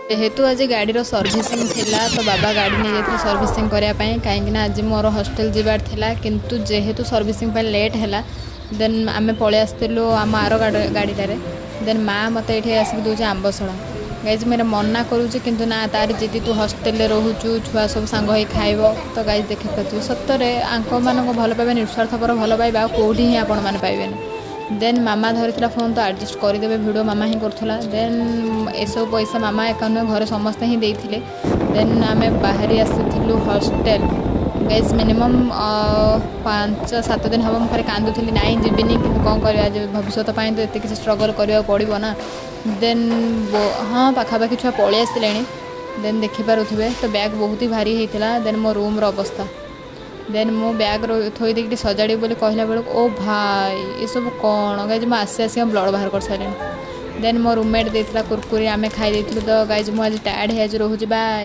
जेहेतु आज गाड़ीर सर्विसिंग थिला तो बाबा गाड़ी नहीं जाते सर्विसिंग करने कहीं आज मोर हॉस्टल जीवार थिला किंतु जेहेतु सर्विसिंग पे लेट है देन आम पलि आसलु आम आर गाड़ीटारे देन माँ मत ये आसिक दूचे आंबसड़ा गाइज मेरे मना करुचे किंतु ना तार जिदी तू हॉस्टेल रोचु छुआ सब सांग हो खाइब तो गाइज देखिपे सतरे आंक मान भल पाइबा निस्वार्थपर भल पाइबा कौटी ही आपण मैंने पाइबेनि देन मामा धरी फोन तो एडजस्ट करदे भिडियो मामा ही करूला देन एसब पैसा मामा एकाउंट घरे समस्ते ही देते देन आम बाहरी आसलु हॉस्टेल गाइज मिनिमम 5-7 दिन हम मुझे कांदुली ना जीविनी कि कौन कर भविष्य तो ये किसी स्ट्रगल करने पड़ो ना देन हाँ पाखापाखि छुआ पलि आसिले देन देखिपे तो बैग बहुत ही भारी होता देन मो रूम अवस्था देन मो बैग थोड़ी देखिए सजाड़ी बोली कहला बेलू ओ भाई ये सब कौन गाइज मुझे आसी ब्लड बाहर कर सारे देन मो रूममेट देता कुरकुरी आम खाई तो गाइज मुझे टायर्ड है रोचे बाय।